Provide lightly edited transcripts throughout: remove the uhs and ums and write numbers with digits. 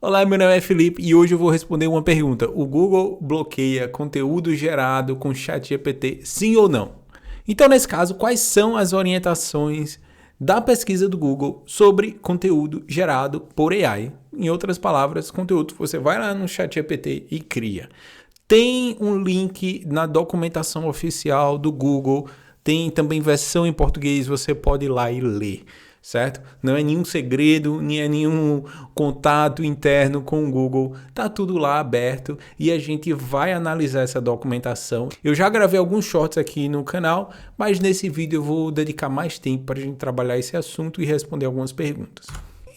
Olá, meu nome é Felipe e hoje eu vou responder uma pergunta. O Google bloqueia conteúdo gerado com ChatGPT, sim ou não? Então, nesse caso, quais são as orientações da pesquisa do Google sobre conteúdo gerado por AI? Em outras palavras, conteúdo que você vai lá no ChatGPT e cria. Tem um link na documentação oficial do Google, tem também versão em português, você pode ir lá e ler, certo? Não é nenhum segredo, nem é nenhum contato interno com o Google, tá tudo lá aberto e a gente vai analisar essa documentação. Eu já gravei alguns shorts aqui no canal, mas nesse vídeo eu vou dedicar mais tempo para a gente trabalhar esse assunto e responder algumas perguntas.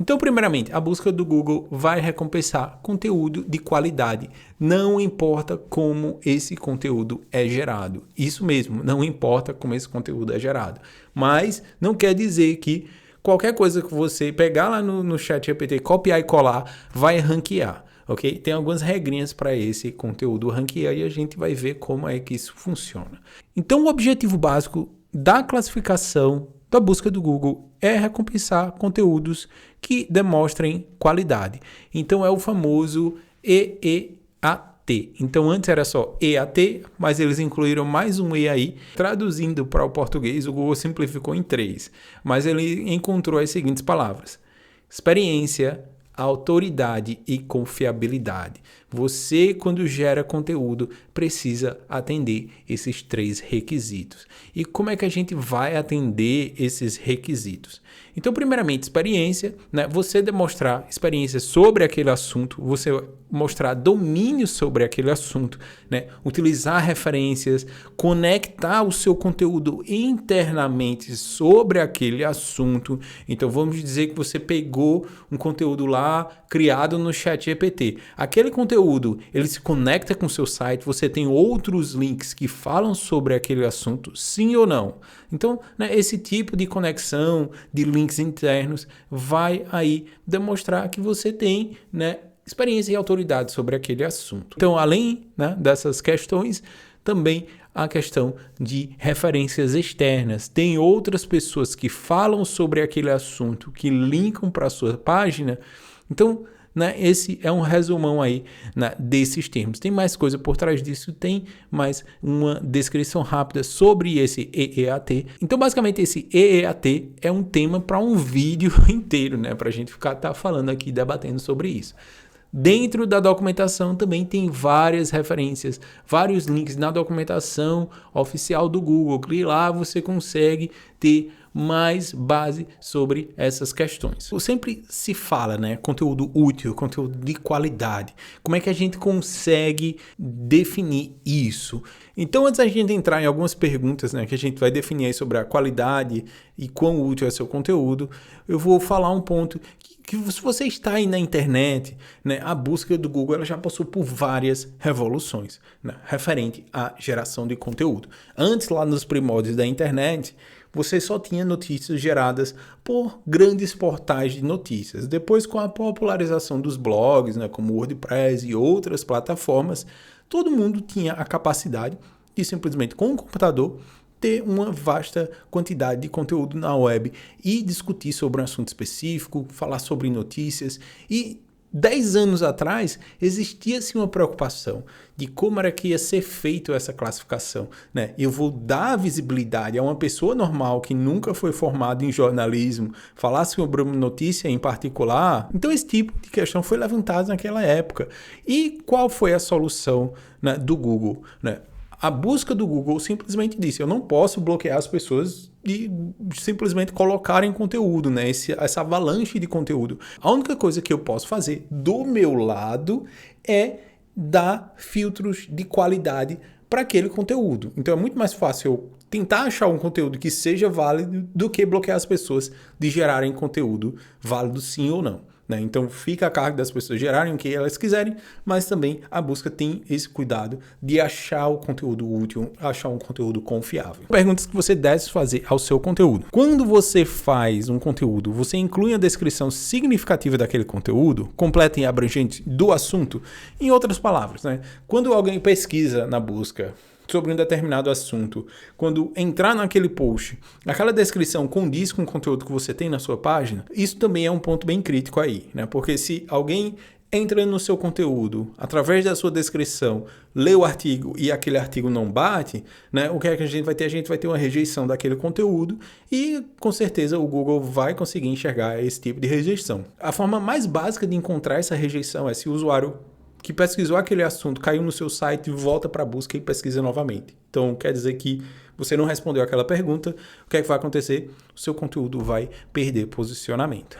Então, primeiramente, a busca do Google vai recompensar conteúdo de qualidade. Não importa como esse conteúdo é gerado. Isso mesmo, não importa como esse conteúdo é gerado. Mas não quer dizer que qualquer coisa que você pegar lá no ChatGPT, copiar e colar, vai ranquear. Ok? Tem algumas regrinhas para esse conteúdo ranquear e a gente vai ver como é que isso funciona. Então, o objetivo básico da classificação da busca do Google é recompensar conteúdos que demonstrem qualidade. Então é o famoso EEAT. Então antes era só EAT, mas eles incluíram mais um E aí. Traduzindo para o português, o Google simplificou em 3, mas ele encontrou as seguintes palavras: experiência, autoridade e confiabilidade. Você, quando gera conteúdo, precisa atender esses 3 requisitos. E como é que a gente vai atender esses requisitos? Então, primeiramente, experiência, né? Você demonstrar experiência sobre aquele assunto, você mostrar domínio sobre aquele assunto, né? Utilizar referências, conectar o seu conteúdo internamente sobre aquele assunto. Então, vamos dizer que você pegou um conteúdo lá criado no ChatGPT. Aquele conteúdo, ele se conecta com o seu site, você tem outros links que falam sobre aquele assunto, sim ou não? Então, né, esse tipo de conexão de links internos vai aí demonstrar que você tem, né, experiência e autoridade sobre aquele assunto. Então, além, né, dessas questões, também a questão de referências externas. Tem outras pessoas que falam sobre aquele assunto, que linkam para a sua página. Então, né, esse é um resumão aí, né, desses termos. Tem mais coisa por trás disso, tem mais uma descrição rápida sobre esse EEAT. Então, basicamente, esse EEAT é um tema para um vídeo inteiro, né, para a gente ficar falando aqui, debatendo sobre isso. Dentro da documentação também tem várias referências, vários links na documentação oficial do Google, que lá você consegue ter mais base sobre essas questões. Sempre se fala, né, conteúdo útil, conteúdo de qualidade. Como é que a gente consegue definir isso? Então, antes da gente entrar em algumas perguntas, né, que a gente vai definir aí sobre a qualidade e quão útil é seu conteúdo, eu vou falar um ponto que se você está aí na internet, né, a busca do Google ela já passou por várias revoluções, né, referente à geração de conteúdo. Antes, lá nos primórdios da internet, você só tinha notícias geradas por grandes portais de notícias. Depois, com a popularização dos blogs, né, como o WordPress e outras plataformas, todo mundo tinha a capacidade de simplesmente, com um computador, ter uma vasta quantidade de conteúdo na web e discutir sobre um assunto específico, falar sobre notícias. E 10 anos atrás existia-se uma preocupação de como era que ia ser feito essa classificação, né? Eu vou dar visibilidade a uma pessoa normal que nunca foi formada em jornalismo, falar sobre uma notícia em particular. Então esse tipo de questão foi levantado naquela época. E qual foi a solução, né, do Google, né? A busca do Google simplesmente disse: eu não posso bloquear as pessoas de simplesmente colocarem conteúdo, né? Essa avalanche de conteúdo. A única coisa que eu posso fazer do meu lado é dar filtros de qualidade para aquele conteúdo. Então é muito mais fácil eu tentar achar um conteúdo que seja válido do que bloquear as pessoas de gerarem conteúdo válido sim ou não. Né? Então fica a cargo das pessoas gerarem o que elas quiserem, mas também a busca tem esse cuidado de achar o conteúdo útil, achar um conteúdo confiável. Perguntas que você deve fazer ao seu conteúdo. Quando você faz um conteúdo, você inclui a descrição significativa daquele conteúdo, completa e abrangente do assunto? Em outras palavras, né? Quando alguém pesquisa na busca sobre um determinado assunto, quando entrar naquele post, aquela descrição condiz com o conteúdo que você tem na sua página, isso também é um ponto bem crítico aí, né? Porque se alguém entra no seu conteúdo, através da sua descrição, lê o artigo e aquele artigo não bate, né? O que é que a gente vai ter? A gente vai ter uma rejeição daquele conteúdo e, com certeza, o Google vai conseguir enxergar esse tipo de rejeição. A forma mais básica de encontrar essa rejeição é se o usuário que pesquisou aquele assunto caiu no seu site, volta para a busca e pesquisa novamente. Então, quer dizer que você não respondeu aquela pergunta, o que é que vai acontecer? O seu conteúdo vai perder posicionamento.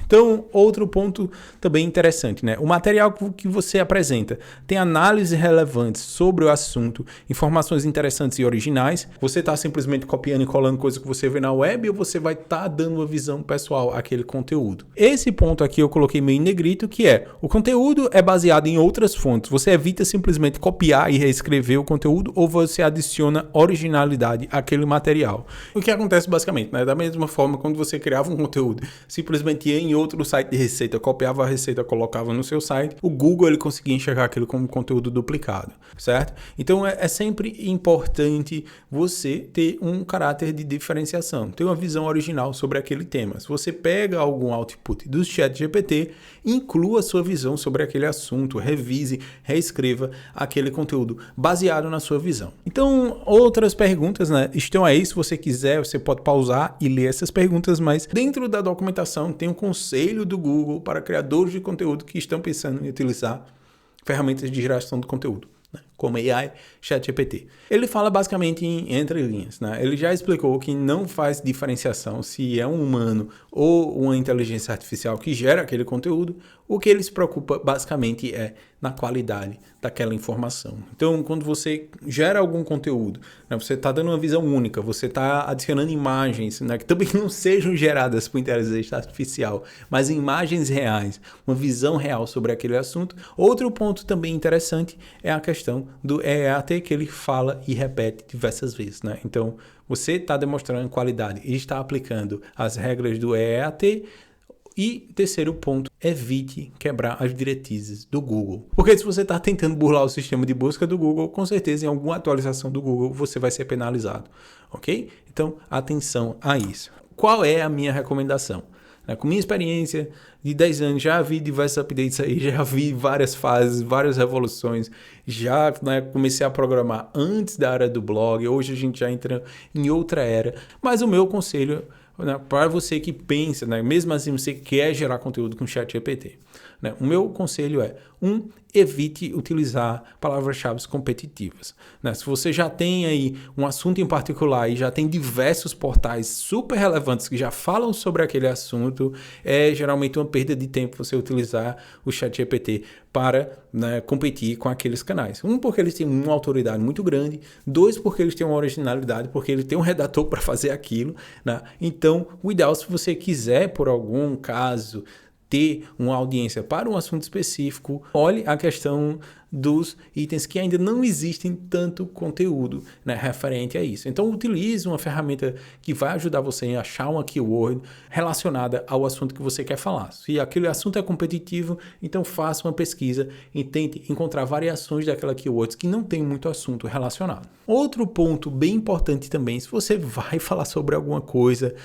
Então, outro ponto também interessante, né? O material que você apresenta tem análises relevantes sobre o assunto, informações interessantes e originais. Você está simplesmente copiando e colando coisas que você vê na web ou você vai estar dando uma visão pessoal àquele conteúdo? Esse ponto aqui eu coloquei meio em negrito, que é o conteúdo é baseado em outras fontes. Você evita simplesmente copiar e reescrever o conteúdo ou você adiciona originalidade àquele material. O que acontece basicamente, né? Da mesma forma, quando você criava um conteúdo, simplesmente ia em outro site de receita, copiava a receita, colocava no seu site, o Google ele conseguia enxergar aquilo como conteúdo duplicado, certo? Então é sempre importante você ter um caráter de diferenciação, ter uma visão original sobre aquele tema. Se você pega algum output do ChatGPT, inclua sua visão sobre aquele assunto, revise, reescreva aquele conteúdo baseado na sua visão. Então, outras perguntas, né, estão aí. Se você quiser, você pode pausar e ler essas perguntas, mas dentro da documentação tem um conselho do Google para criadores de conteúdo que estão pensando em utilizar ferramentas de geração de conteúdo, né, como AI, ChatGPT. Ele fala basicamente em entrelinhas, né? Ele já explicou que não faz diferenciação se é um humano ou uma inteligência artificial que gera aquele conteúdo. O que ele se preocupa basicamente é na qualidade daquela informação. Então, quando você gera algum conteúdo, né, você está dando uma visão única, você está adicionando imagens, né, que também não sejam geradas por inteligência artificial, mas imagens reais, uma visão real sobre aquele assunto. Outro ponto também interessante é a questão do EAT, que ele fala e repete diversas vezes, né? Então, você está demonstrando qualidade e está aplicando as regras do EAT. E terceiro ponto, evite quebrar as diretrizes do Google. Porque se você está tentando burlar o sistema de busca do Google, com certeza em alguma atualização do Google você vai ser penalizado, ok? Então, atenção a isso. Qual é a minha recomendação? Com minha experiência de 10 anos, já vi diversos updates aí, já vi várias fases, várias revoluções, já comecei a programar antes da era do blog, hoje a gente já entra em outra era, mas o meu conselho, para você que pensa, mesmo assim você quer gerar conteúdo com ChatGPT, o meu conselho é, evite utilizar palavras-chave competitivas. Se você já tem aí um assunto em particular e já tem diversos portais super relevantes que já falam sobre aquele assunto, é geralmente uma perda de tempo você utilizar o ChatGPT para competir com aqueles canais. Porque eles têm uma autoridade muito grande, 2, porque eles têm uma originalidade, porque ele tem um redator para fazer aquilo, Então, o ideal, se você quiser, por algum caso, ter uma audiência para um assunto específico, olhe a questão dos itens que ainda não existem tanto conteúdo referente a isso. Então, utilize uma ferramenta que vai ajudar você a achar uma keyword relacionada ao assunto que você quer falar. Se aquele assunto é competitivo, então faça uma pesquisa e tente encontrar variações daquela keyword que não tem muito assunto relacionado. Outro ponto bem importante também, se você vai falar sobre alguma coisa,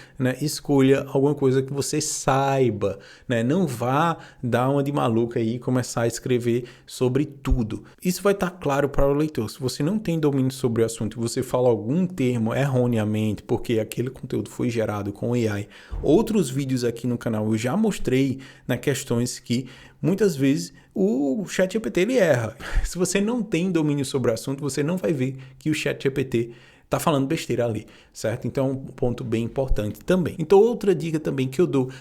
escolha alguma coisa que você saiba, Não vá dar uma de maluca aí e começar a escrever sobre tudo. Isso vai estar claro para o leitor. Se você não tem domínio sobre o assunto e você fala algum termo erroneamente porque aquele conteúdo foi gerado com AI, outros vídeos aqui no canal eu já mostrei questões que muitas vezes o ChatGPT ele erra. Se você não tem domínio sobre o assunto, você não vai ver que o ChatGPT tá falando besteira ali, certo? Então é um ponto bem importante também. Então outra dica também que eu dou,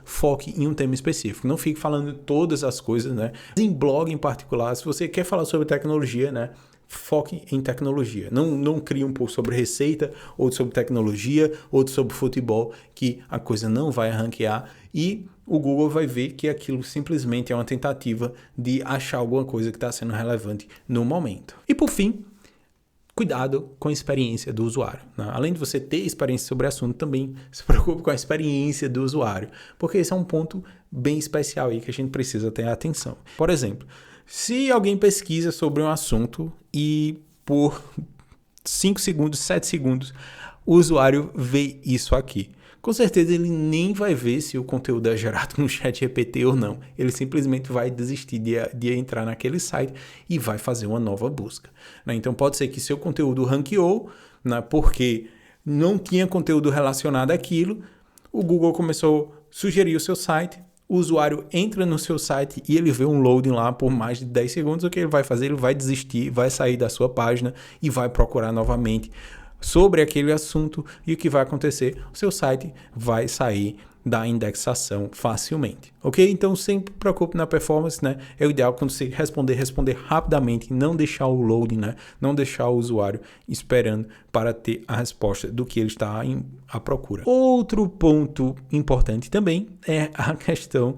foque em um tema específico. Não fique falando todas as coisas, Em blog em particular, se você quer falar sobre tecnologia, foque em tecnologia. Não crie um post sobre receita, outro sobre tecnologia, outro sobre futebol, que a coisa não vai ranquear e o Google vai ver que aquilo simplesmente é uma tentativa de achar alguma coisa que está sendo relevante no momento. E por fim, cuidado com a experiência do usuário. Além de você ter experiência sobre o assunto, também se preocupe com a experiência do usuário, porque esse é um ponto bem especial aí que a gente precisa ter atenção. Por exemplo, se alguém pesquisa sobre um assunto e por 5 segundos, 7 segundos, o usuário vê isso aqui. com certeza ele nem vai ver se o conteúdo é gerado no ChatGPT ou não. Ele simplesmente vai desistir de entrar naquele site e vai fazer uma nova busca, né? Então pode ser que seu conteúdo ranqueou, né, porque não tinha conteúdo relacionado àquilo, o Google começou a sugerir o seu site, o usuário entra no seu site e ele vê um loading lá por mais de 10 segundos, o que ele vai fazer? Ele vai desistir, vai sair da sua página e vai procurar novamente sobre aquele assunto, e o que vai acontecer? O seu site vai sair da indexação facilmente, ok? Então sempre preocupe na performance, né? É o ideal quando você responder rapidamente, não deixar o loading, né? Não deixar o usuário esperando para ter a resposta do que ele está à procura. Outro ponto importante também é a questão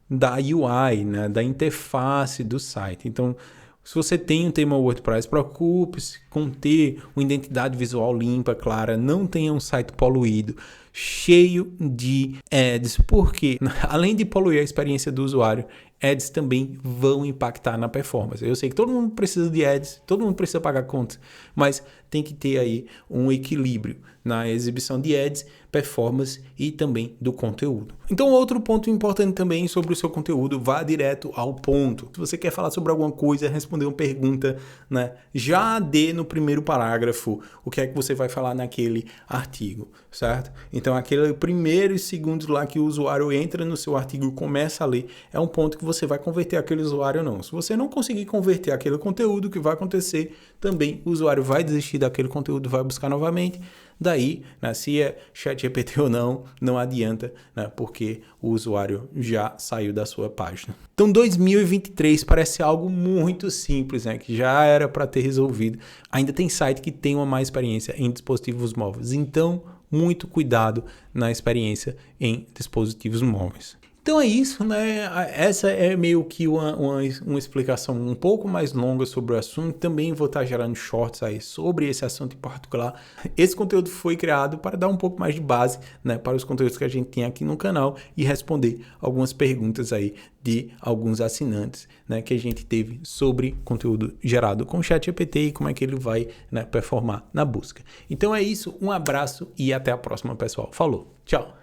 da UI, né? Da interface do site. Então, se você tem um tema WordPress, preocupe-se com ter uma identidade visual limpa, clara, não tenha um site poluído, cheio de ads, porque além de poluir a experiência do usuário, ads também vão impactar na performance. Eu sei que todo mundo precisa de ads, todo mundo precisa pagar contas, mas tem que ter aí um equilíbrio na exibição de ads, performance e também do conteúdo. Então, outro ponto importante também sobre o seu conteúdo, vá direto ao ponto. Se você quer falar sobre alguma coisa, responder uma pergunta, né, já dê no primeiro parágrafo o que é que você vai falar naquele artigo, certo? Então, aquele primeiros segundos lá que o usuário entra no seu artigo e começa a ler, é um ponto que você vai converter aquele usuário ou não. Se você não conseguir converter aquele conteúdo, o que vai acontecer? Também o usuário vai desistir daquele conteúdo, vai buscar novamente. Daí, né, se é ChatGPT ou não, não adianta, né, porque o usuário já saiu da sua página. Então, 2023 parece algo muito simples, né, que já era para ter resolvido. Ainda tem site que tem uma má experiência em dispositivos móveis. Então, muito cuidado na experiência em dispositivos móveis. Então é isso, né? Essa é meio que uma explicação um pouco mais longa sobre o assunto. Também vou estar gerando shorts aí sobre esse assunto em particular. Esse conteúdo foi criado para dar um pouco mais de base, né, para os conteúdos que a gente tem aqui no canal e responder algumas perguntas aí de alguns assinantes, né, que a gente teve sobre conteúdo gerado com o ChatGPT e como é que ele vai, né, performar na busca. Então é isso, um abraço e até a próxima, pessoal. Falou, tchau!